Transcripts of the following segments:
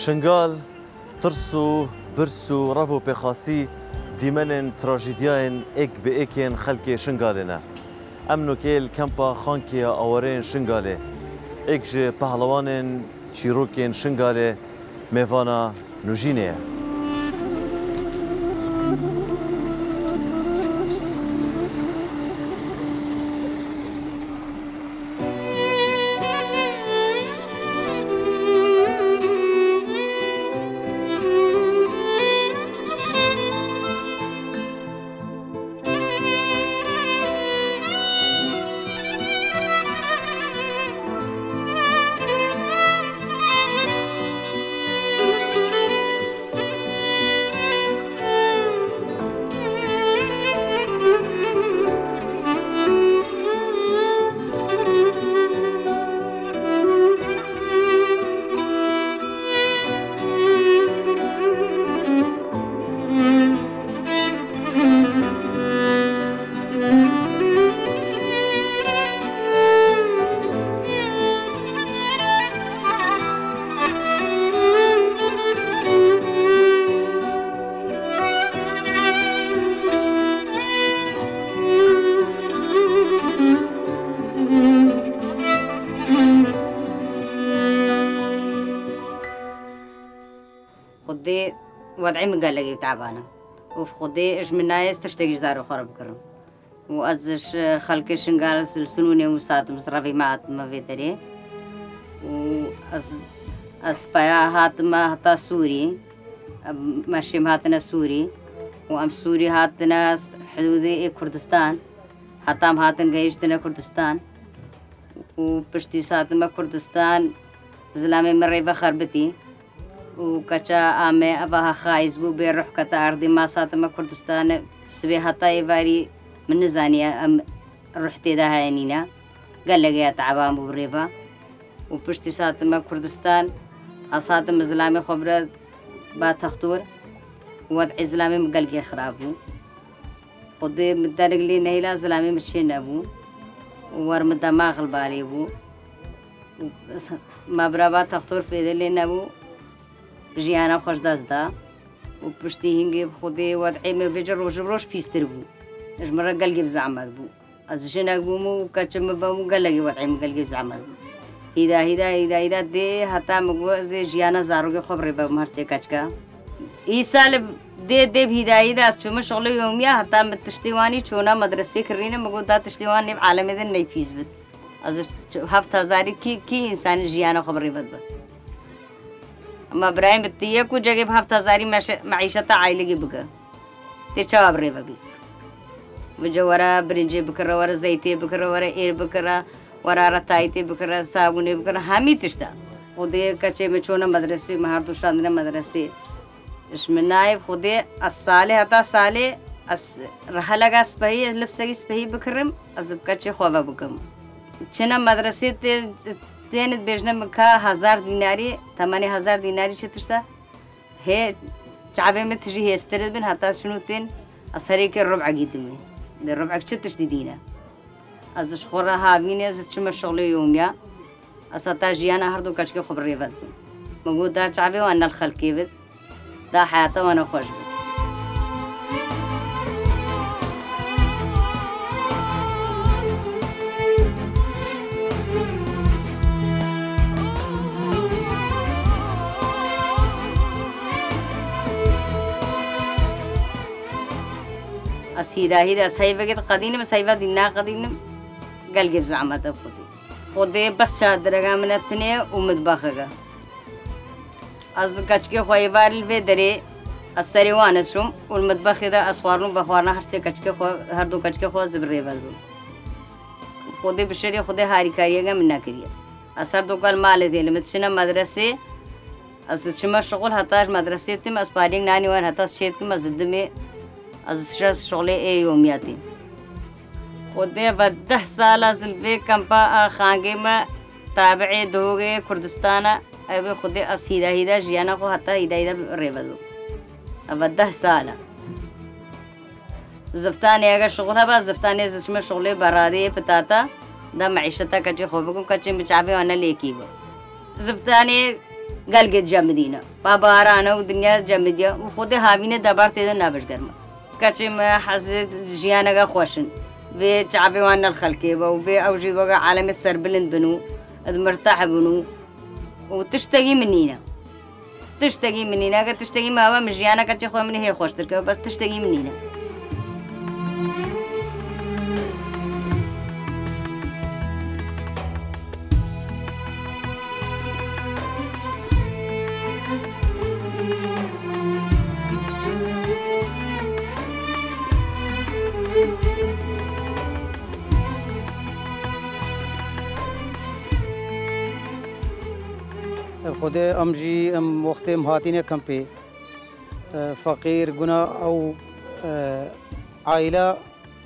شنغال ترسو برسو رافو بخاصي دیمنن تراژدیاین ایک به ایکین خلک شنغالنا امنو کل کمپا خانکیا آورین شنغاله ایک جه پهلوانن چیروکین شنغاله میوانا نوجینه خدي وضعي مقلقي تعبانة وخدي إيش من ناس تشتكي زارو خرب كرم وأزش خلق شنقال سلسلوني وسات مصرفي ما في دري أسبايا هاتما هتا سوري ماشيم هاتنا سوري وأم سوري هاتنا حدودي كردستان هاتام هاتن جيشتنا كردستان وبشتي ساتما كردستان زلامي مريبا خربتي وكذا آمي أباها خايز بو بيروح كتا أرضي ما ساتما كردستان سبي هتا يباري من نزانية أم رحتي ده هاينينا قال لقيا تعبان بو بريفا وبشتي ساتما كردستان أساتم إسلامي خبرة با تختور وضع إسلامي مقلقي خرابو خدي مدارق لي نهيلا إسلامي مشين أبو ورم دماغ البالي بو ما برابا تختور في ذلي نبو جيانا خوش دازدا وبشتي هنجي بخدي وضعي مفجر روش بيستر بو اجمرة قلقي بزعمر بو از جناق بومو كاتشم بومو قلقي وضعي مقلقي بزعمر بو هيدا دي حتى مقوى زي جيانا زاروغي خبري بمهرسي كاتشكا سال دي بهيدا شوما شغل يوميا حتى متشتيواني چونا مدرسي كرينا مقوى دا تشتيوان نب عالمي دن ني فيز بد از هفت هزاري كي انسان جيانا خبري بد اما برايم بتيه کو جگه بهفت هزاري معيشة عائلة بقى تشاب ريبا بي وجورا برنجي بكرة ورا زيتي بكرة ورا اير بكرة ورا رتايتي بكرة صابوني بكرة همي تشتا خودي كچه مچونا مدرسي مهارتو شاندنا مدرسي اشمناي خودي الصالح هتا صالح رح لگا سپهي لبسگي سپهي بكرم ازب كچه خوابا بكم چنا مدرسي تينت بيجنا مكا 1000 ديناري 8000 ديناري شتشتا هي شعبي متجي هي استرد بن حتى شنو تين أسريك الربع قدمي الربع كشتش دينا از خورا هاوینه از چه مشغله يوميا اساتا جيانا هردو كشكي خبري ود موجود دا شعبي وانا الخلقي ود دا حياته وانا خوش ود هيدا سايبة قدينة بس سايبة دينا قدينة قال جيب زعمة خودي بس شادرة من الثانية ومطبخها از كشكي خويبار الفيدري السريوان شوم والمطبخ ده أسوارنا بخوارنا هرسي كشكي هردو كشكي خو زبري بدو خودي بشري خودي هاري كاريجا منا كريه أسر دو قال مال دي لمتشنا مدرسة أس شما شغل هتاش مدرسة تم أسبارين ناني وين هتاش شيء كم أزدمي از شغله يومياتي خودي بعد 10 سال زلبي كمبا خانگي ما تابعي دوغي كردستان ابي خودي هيدا جيانا خو حتى هيدا ريبدو بعد 10 سال زفتاني اگر شغلها با زفتاني زشمه شغله برادي بتاتا دا معيشتها كجي خوبكم كجي مچابي وانا ليكي زفتاني قال قد جمدينا بابا أرانا ودنيا جمديا وخودي هابينا دبرت إذا نابش قرما كاتشي ما حسيت جيانا خوشن في تعبي وانا الخلقي وفي أوجي بقى عالم السربلند بنو مرتاح بنو وتشتكي منينا تشتكي منينا قد تشتكي ما هو مجيانا كاتشي خو مني هي خوش تركب بس تشتكي منينا خود امجی ام وقت مهاتینه کمپی فقیر گنا او عائله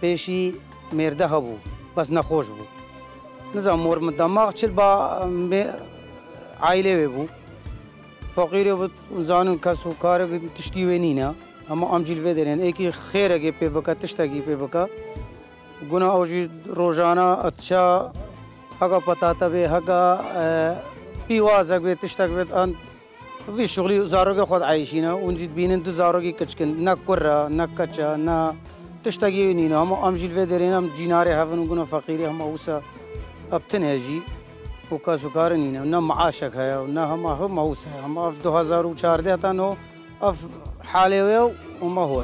پیشی مرده هبو بس نخوش بو نظام مور دماغ چل با عائله بو فقیر بود زانن کسو کار تشتی ونینا اما امجیل ودرن ایکی خیره گه پی بکا تشتگی پی بکا گنا اوجی روزانه اچھا هگا پتاتا به هگا پیوازک به تشتک به آن وی شغلی زاروگی خود عایشینا اونجید بینن دو زاروگی کچکن نه کره نه کچا نه تشتگی نینا هم امجیل و درین هم جیناره هفن گنا فقیری هم اوسا ابتن هجی و کاسو کار نینا نه معاشک هیا نه هم اوسا هم اف 2014 تا نو اف حاله و ما هو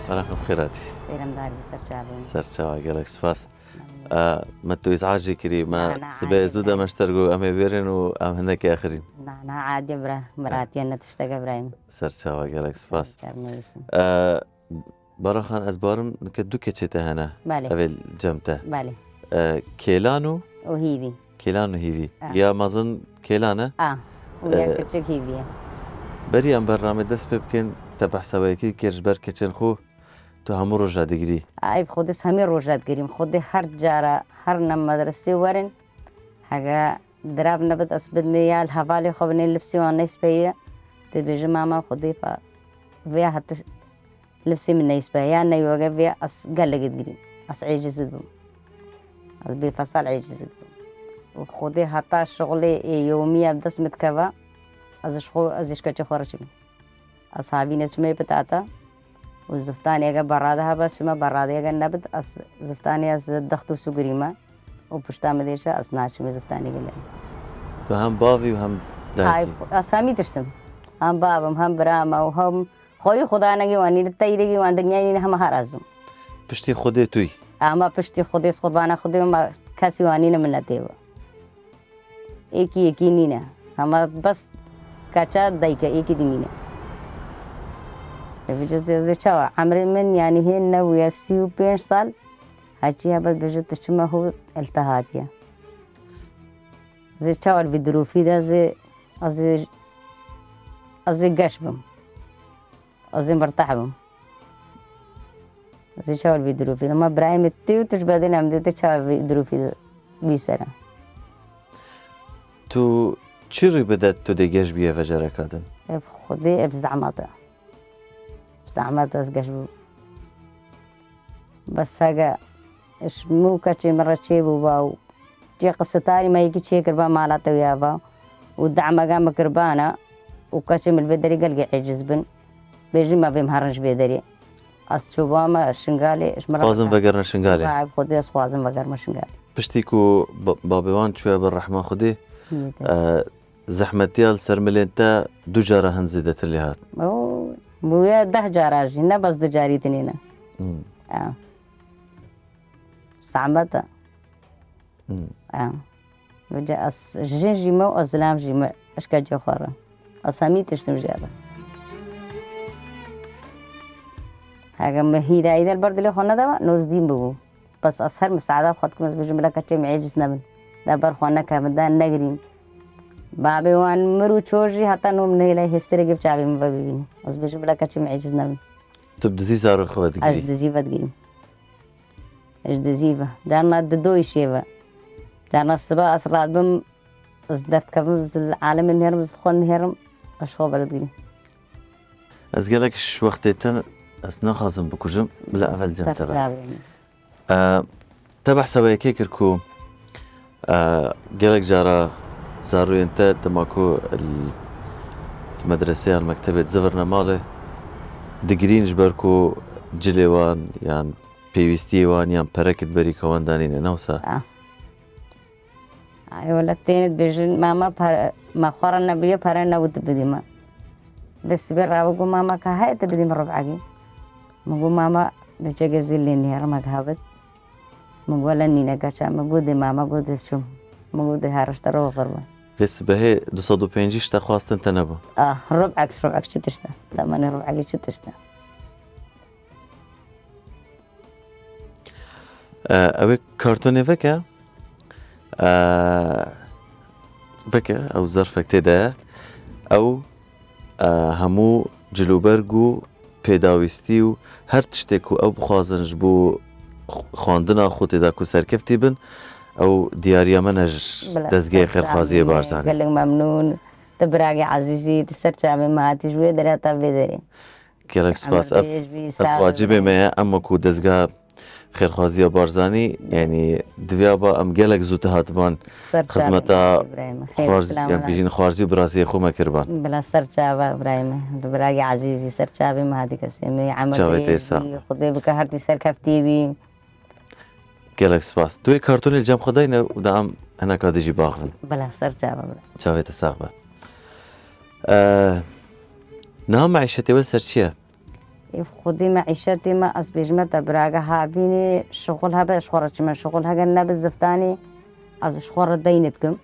مرحبا بخيراتي. خير مدار بسرچاوي. سرچاوي قالك سپاس. ما تو ازعاجي كري ما سبا زودا مشترقو امي بيرن و ام هناك اخرين. لا عادي برا مراتي انا تشتاق ابراهيم. سرچاوي قالك سپاس. براخان ازبارم كدو كچته هنا. اول جمته. بالي. كيلانو وهيفي. كيلانو هيفي. يا مازن كيلانه؟ ويا كتشك هيفي. بري ام برنامج دست بكن تبع سوايكي كيرجبر كچن خو تو همو روزا دگیری ای خودش همه روزا دگیریم خود هر جاره هر نم مدرسه ورن حاجه دراب نبت اسبد میال حوالی خوب نلبسی و نیس بیه تبیج ماما خودی فا ویا حتی لبسی من نیس بیه نیوگه ویا اس قلق دگیریم اس عجز بم اس بفصل عجز بم و خودی حتی شغل یومی ابدس متکوا ازش کچه خورشیم اصحابی نسمه بتاعتا وزفتاني اگه برادها بس ما برادي اگه نبت اس زفتاني از دختو سوگريما و پشتا مديشه اس ناشم زفتاني گله تو هم باوي و هم دايتي اسامي تشتم هم بابم هم براما و هم خوي خدا نگي واني تيرگي وان دنيا هم هرازم پشتي خودي توي اما پشتي خودي قربانا خودي ما کسی واني نه منتيو ايكي نينا هم بس كاچا دايكا ايكي دينينا بجزء شوا عمري من يعني هي نويا سيو 5 سال هاتيها بس بجد شما هو التهاتيا زي شوا الفيدرو في ده زي قشبم زي مرتاحبم زي شوا الفيدرو في لما برايم التيو تشبادين عمدت شوا الفيدرو في بيسرا تو چري بدات تو ديجاش بيه فجرة كادن خدي بزعماته زعمت از گشت بس هاگا اش مو کچی مرة چه بو جي قصة تاري ما يجي چه كربان مالات ويابا ودعم قام كربانا وكچي من البدري قلقي عجز بن بيجي ما بيمهرنش بدري أشوفه ما شنقالي إيش مرة خوازم بقرنا شنقالي غايب خدي خوازم بقرنا شنقالي بشتيكو بابيوان شوية بالرحمة خدي زحمتيال سرملينتا دو جارة هنزيدت اللي هات بويا 10 جاراجي نه بس د جاري تنينا صعبته وجا اس جنجي مو ازلام جيما اشكا جو خرا اسامي تشتم جابا هاگا مهيدا ايدا البرد اللي خونا دوا نوز دين بو بس اسهر مساعده خدكم از بجمله كتي معجز نبن دبر خونا كمدان نغرين بابي وان مرو تشوجي حتى نوم نهيلا هستري جيب شعبي ما ببيني بس بشوف بلا كاتش معيش نبي تبدزي زارو خوات اش قلي دزيفة تجيب اش دزيفة جانا ددوي شيفة جانا السبا أسرع بم ازدت كبز العالم النهرم زخون النهرم اش خو بلد از قالك ش وقتيتن از نخازم بكجم بلا أفل جم تبع تبع سوي كيكركو قالك جارا زارو انت تماكو المدرسة المكتبة زفرنا ماله دقرين جبركو جليوان يعني بيوستي وان يعني بركت بريكا وان دانين نوسا اي ولا تينت بيجن ماما ما خورنا بيو بارنا ودبدي ما بس بيراوغو ماما كهاي تبدي مرة بعجي مقول ماما دجاجة زلي نهار ما جهبت مقول نينا كاشا مقول دي ماما مقول دي شو مقول دي هارش تروح قربان بس بهي 250 تخواستن تنبو ربعك شتشتا ثمانية ربعك شتشتا اوه كارتوني فكا فكا او ظرفك تدا او همو جلوبرگو پیداویستی و هر تشتێکو ئەو بخوازنش بۆ خواندنا خۆ تێدا کو سەرکەفتی بن ئەو دیاریە منەش دەستگای خێرخوازیە بارزانانی قالك ممنون تبراقي عزيزي تسرچا بماتي شوية دريتا بدري گەلێک سوپاس واجبێ مەیە ئەمەکو دەستگا خێرخوازیە بارزانی یعنی دویا بە ئەم گەلێک زووتە هاتبان خزمەتە بژین خوارزی و برازیە خۆمە کردبان بلا سەرچاوە برايمە تبراقي عزيزي سەرچاوی مهاتی کەسێمە عمەدێ خودێ بکە هەرتی سەرکەفتیوی گەلێک سوپاس دوێ کارتۆنی جەم خۆداینە و دا ئەم هەناکا دژی باغن بلا سەرچاوە چاوێتە ساغ بە ناو معیشەتێوە سەر چییە؟ خودي معيشتي ما أسبيجمة براغا هابيني شغل هبا شخورة ما شغل هاga نبي زفتاني از شخورة دينتكم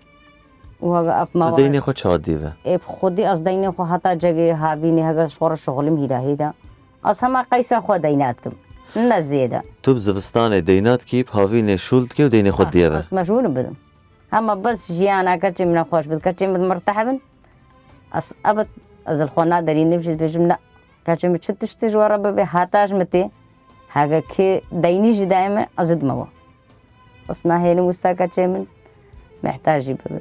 وهاga أف ما ديني خو شاد ديفا خودي از ديني خو حتى جاي هابيني هاga شخورة شغلم هيدا از هما قيسا خو ديناتكم نزيدا تو بزفستاني دينات كيب هافيني شولت كي وديني خو ديفا بس مشغول بدم هما بس جيانا كتشي من خوش كتشي من مرتاح از أبد از الخونا دارين نمشي بجمنا كاتشم تشتشتي جوارا ببي هاتاج متي هاga كي دينيش دائما أزد موا أصنا هيلي موسى كاتشم محتاجي ببي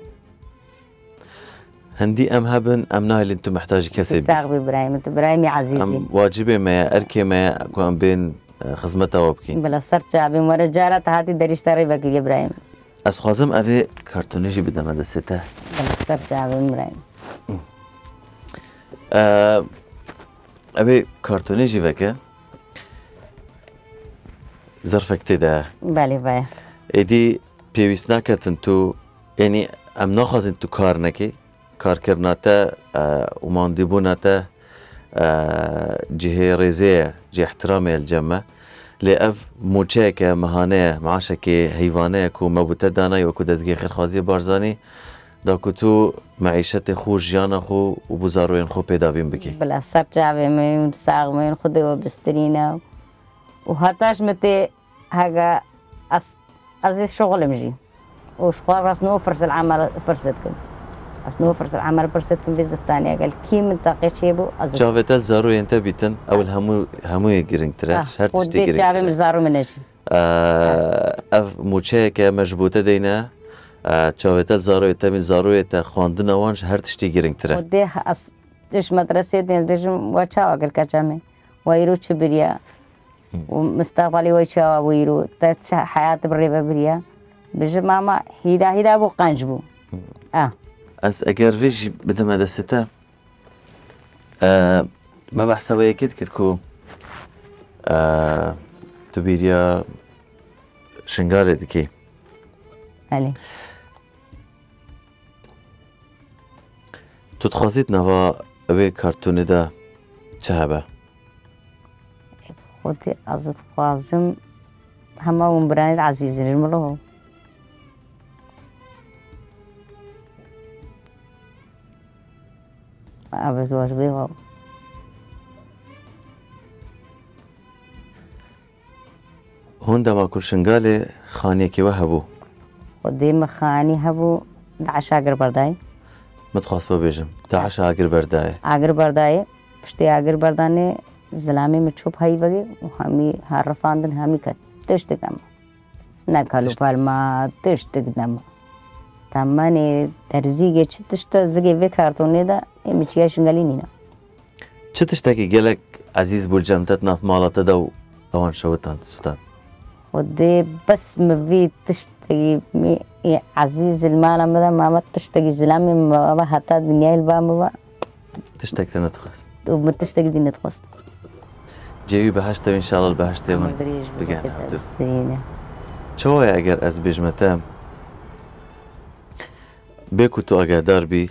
هندي أم هبن أم ناهل أنتم محتاج كسب ساق بإبراهيم أنت إبراهيم عزيزي أم واجبي ما أركي ما كون بين خدمتها وبكين بلا سرچا بي ورجالة هاتي دريشتاري بكي إبراهيم أسخازم أبي كرتونيجي بدنا مدرسته بلا سرچا بي إبراهيم أبي كرتونيجي بكا ظرفك تدا بالي باي إدي بيويسناك تنتو يعني أم ناخذ انتو كارنكي كار كرناتا ومانديبوناتا جهة رزية جهة احترامي الجمع لأف موچيكا مهانية معاشكي هيوانية كو مبوتا داناي وكو دزگي خيرخوازي بارزاني داكو تو معيشت خو جيانا خو وبزاروين خو پیدا بين بكي بلا سرچاوي من ساغ من خدي وبسترينا وهاتاش متي هاga از الشغل مجي وشغل راسنو فرس العمل برستكم أصنو فرس العمل برستكم بزفتانية قال كي من تاقي شيبو أزف جافتال زارو ينتا بيتن أو الهمو يجرين تراش هر تشتي جرين جابي من زارو منش أف موچيكا مجبوطة دينا جافتال زارو ينتا من زارو ينتا خواندنا وانش هر تشتي جرين ترا ودي تش مدرسة دينز بيجم وچاوا قل كاچامي ويرو چبريا ومستقبلي ويشاوا ويرو تا حياة بريبا بريا بيجم ماما هيدا بو قنجبو أس أجر فيش بدم هذا الستة ما بحسوي كده كركو تبيريا شنغالي دكي علي تتخاصيت نوا أبي كرتوني ده شهبة خودي أزد خوازم هما ومبراني العزيزين الملوه أبزوج بيها هون دما كل شنغالي خاني كي وهبو قديم خاني هبو 10 برداي متخواست ببیجم داعش آگر بردایه آگر بردایه پشتی آگر بردانه زلامی مچوب هایی وگه و همی هر رفاندن همی کد تشتگ نما نکالو پالما تشتگ نما تمانی درزیگه چه تشتا زگه وی کارتونه دا امی چیه شنگلی نینا چه تشتاکی گلک عزیز بول جمتت ناف مالات دا و اوان شوتان سوتان ودي بس مبي تشتغي عزيز المال مدا ما تشتغي زلامي ما حتى الدنيا البام تشتاك تنتخص وما تشتغي دي نتخص جيبي بهشته ان شاء الله البهشته هون بقانا شوية اگر از بجمتام بيكو تو اقادار بي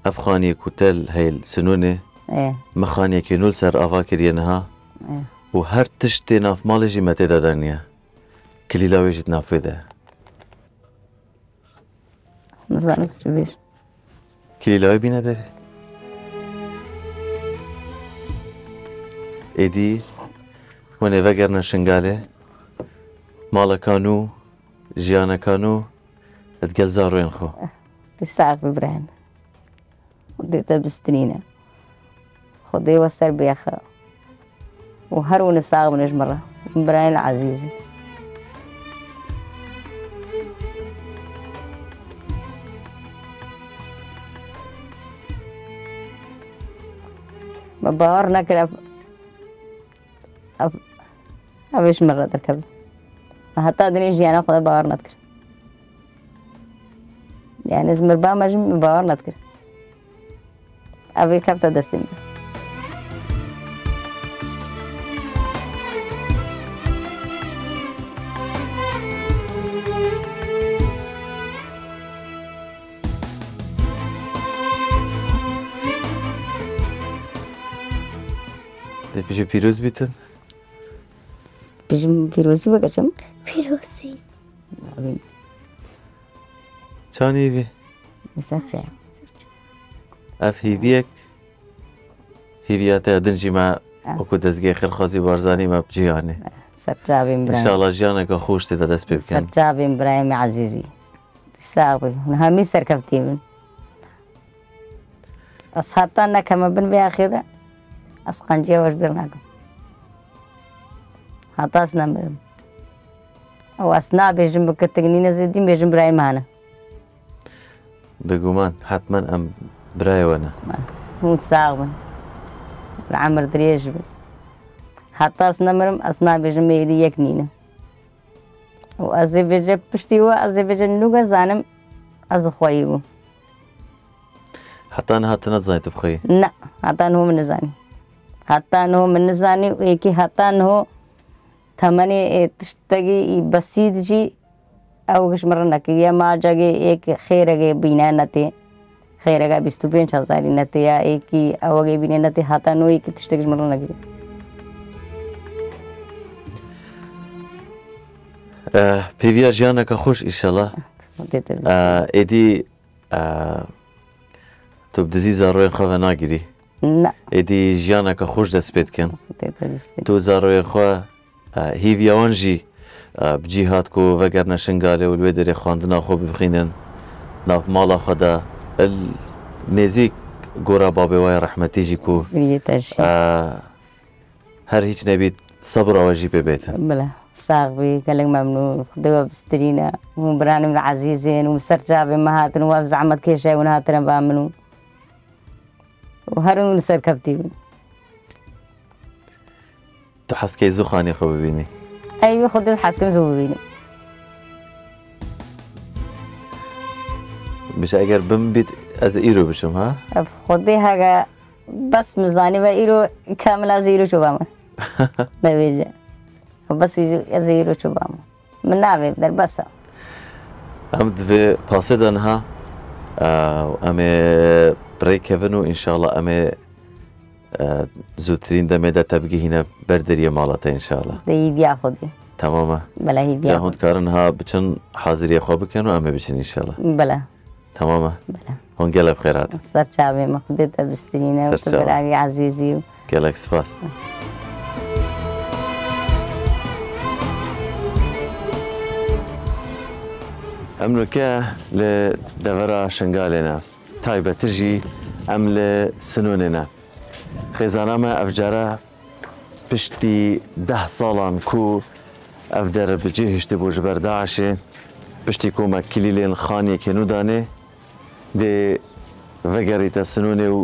افخاني كوتل هاي السنونة ايه مخاني كي سر افاكر ينها ايه وهر تشتي ناف مالجي ما تدا دنيا كلي لا ويجت نافذة نزانو بس بيش كلي لا بينا داري ايدي هوني فقرنا شنقالي مالا كانو جيانا كانو اتقل زاروين خو تساق ببرهن وديتا بستنينة خدي وسر بيخا وهرون الساق من مرة براين العزيزي ما باورنا كده أبيش مرة تركب حتى دنيش جيانا خدا باورنا تكر يعني اسم ربا مجم باورنا تكر أبي كبتا دستين بيجي بيروز بيتن بيجم بيروزي بقشم پیروزی چانی بی مسافر اف هیویک هیویات دنجی ما وكو دزگی خیر خازی بارزانی ما بجیانه سرجابي ان إبراهيم شاء الله جیانه که خوش تدا دست بکن سرجابي إبراهيم عزيزي ساقي نهامي سركفتي من أصحابنا كما بن بأخيرا أسقنجي وش برناكم هطاسنا مرم أو أثناء بيجم بكتغنين زيدين بيجم إبراهيم هانا بگومان حتما ام برای وانا هو تساقبن العمر دريج بن هطاسنا مرم أثناء بيجم ميري يكنينا وأزي بيجي بشتيوا أزي بيجي نوغا زانم أزو خويبو حتى انا هاتنا زايت بخي لا حتى أنه من نزاني حتى أنه من نزاني ويكي حتى أنه ثمانية تشتغي بسيط جي أو كش مرة نكيا ما جاكي إيك خيرة بينا نتي خيرة بيستوبين شازاري نتي يا إيكي أو جي بينا نتي حتى أنه إيك تشتغي مرة نكيا پیویا جیانه که خوش ان شاء الله ایدی تو بدزی زاروی خواه ناگیری لا ایدی جیانه که خوش دست بید کن تتبستي تو زاروی خواه هیویا وانجی بجیهات کو وگر نشنگاله و الویدری خواندنا خوب بخینن ناف مالا خدا نزیک گورا بابی وای رحمتی جی کو بريتاش هر هیچ نبید صبر واجی ببیتن بلا صاغبي قال لك ممنون خدوا بسترينا ومبراني من عزيزين ومسرجابي مهاتن وزعمت كل شيء ونهاتن بامنون وهرون سركبتي تو حس که زو خانی خوب ببینی ايوه خدس حاسكم زوبيني بش اگر بم بید از ایرو بشم ها خدي هاga بس مزاني بايرو كامل زيرو شوبام نبيجا بس زيرو شوبام من نابي در بس ام دوی پاسه دنها امه برای کهونو انشالله امه زودترین دمه ده تبگی هینه بردریه مالته انشالله دي بيا خدي تمامه بلا هي بيا جاهند کارنها بچن حاضریه خواه بکن و امه بچن انشالله بلا تمامه بلا هون گله بخیرات سرچابي ما خديتها بسترينا سرچابي. وتبراني عزيزي گلک سپاس امنو که لدورا شنگالنا تایبەترژی ئەم لە سنوونێنە خێزانامە ئەفجارە پشتی 10 ساڵان کو ئەف دەرە بجێهێشتە بۆ ji ber Daişê piştî ku me kilîlên xaniyekê nû danê dê vegerîte sinûnê û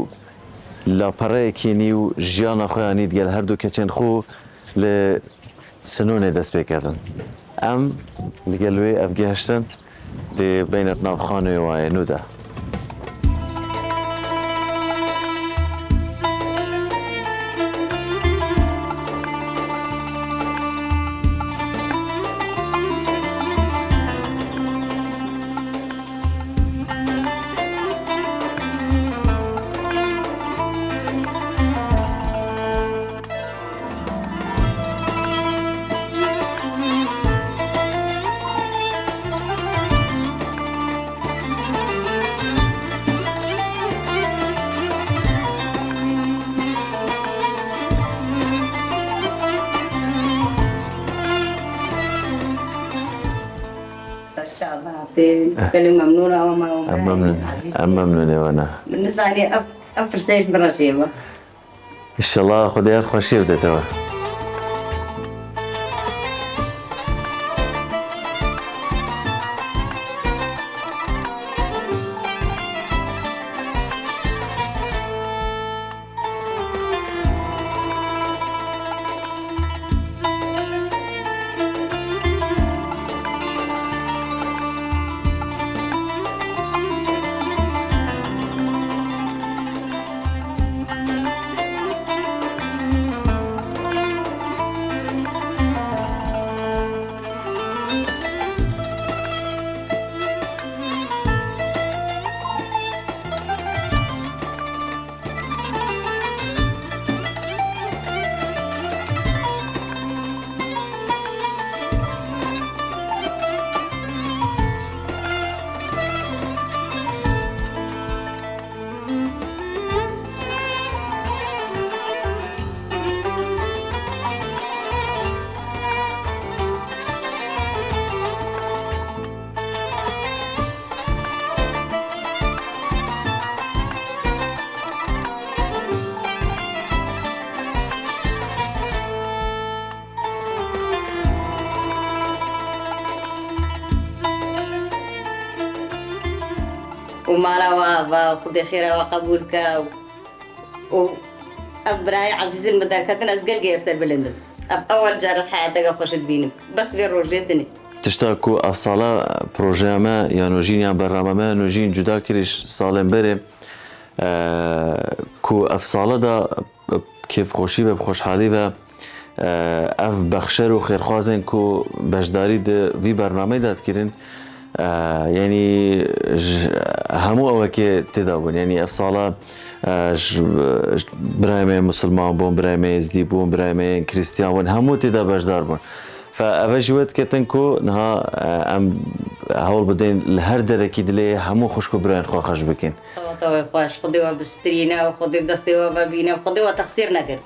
lapereyekê nî û jiyana xwe ya nî digel her du keçên xwe li sinûnê dest pê ketin. Em li gel wê ev gihiştin dê beynet nav xaneyê wayê nû de. تسلم ممنونة وما ممنونة وانا بالنسبة لي أفرسيش برشيبة إن شاء الله خديار خوشي بدتوا ومالا وابا خذي خيرا وقبولك وأبراي عزيز المدركة أسقل جيف سر بلندن أول جارس حياتك خوش تبيني بس في روجيتني تشتاكو الصالة بروجي ما يا نوجين يا برنامج ما نوجين جدا كريش سالم بري كو اف صالة دا كيف خوشي بخوش حالي و اف بخشر و خيرخوازن كو بجداري ده في برنامج داد كرين يعني همو اوكي تدابون يعني اف صالة برايمي مسلمان بون برايمي يزدي بون برايمي كريستيان بون همو تدا بجدار بون فأفجوت كتنكو نها ام هول بدين لهر دركي دلي همو خوشكو براين خو خش بكين طبعا خوش خديوا بسترينا وخدي بدستيوا بابينا وخديوا تخسير نكر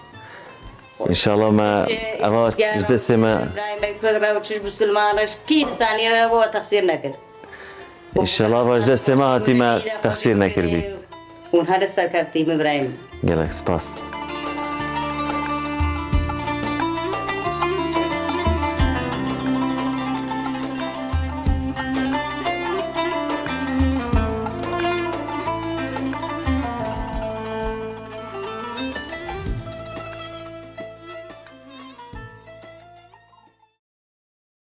ان شاء الله ما ابا جدسه ما براين بيسبرا وتش بسلمان كي ثاني هو تخسير نكر ان شاء الله ابا جدسه ما هاتي ما تخسير نكر بيت ونهار السركتي ابراهيم قالك سباس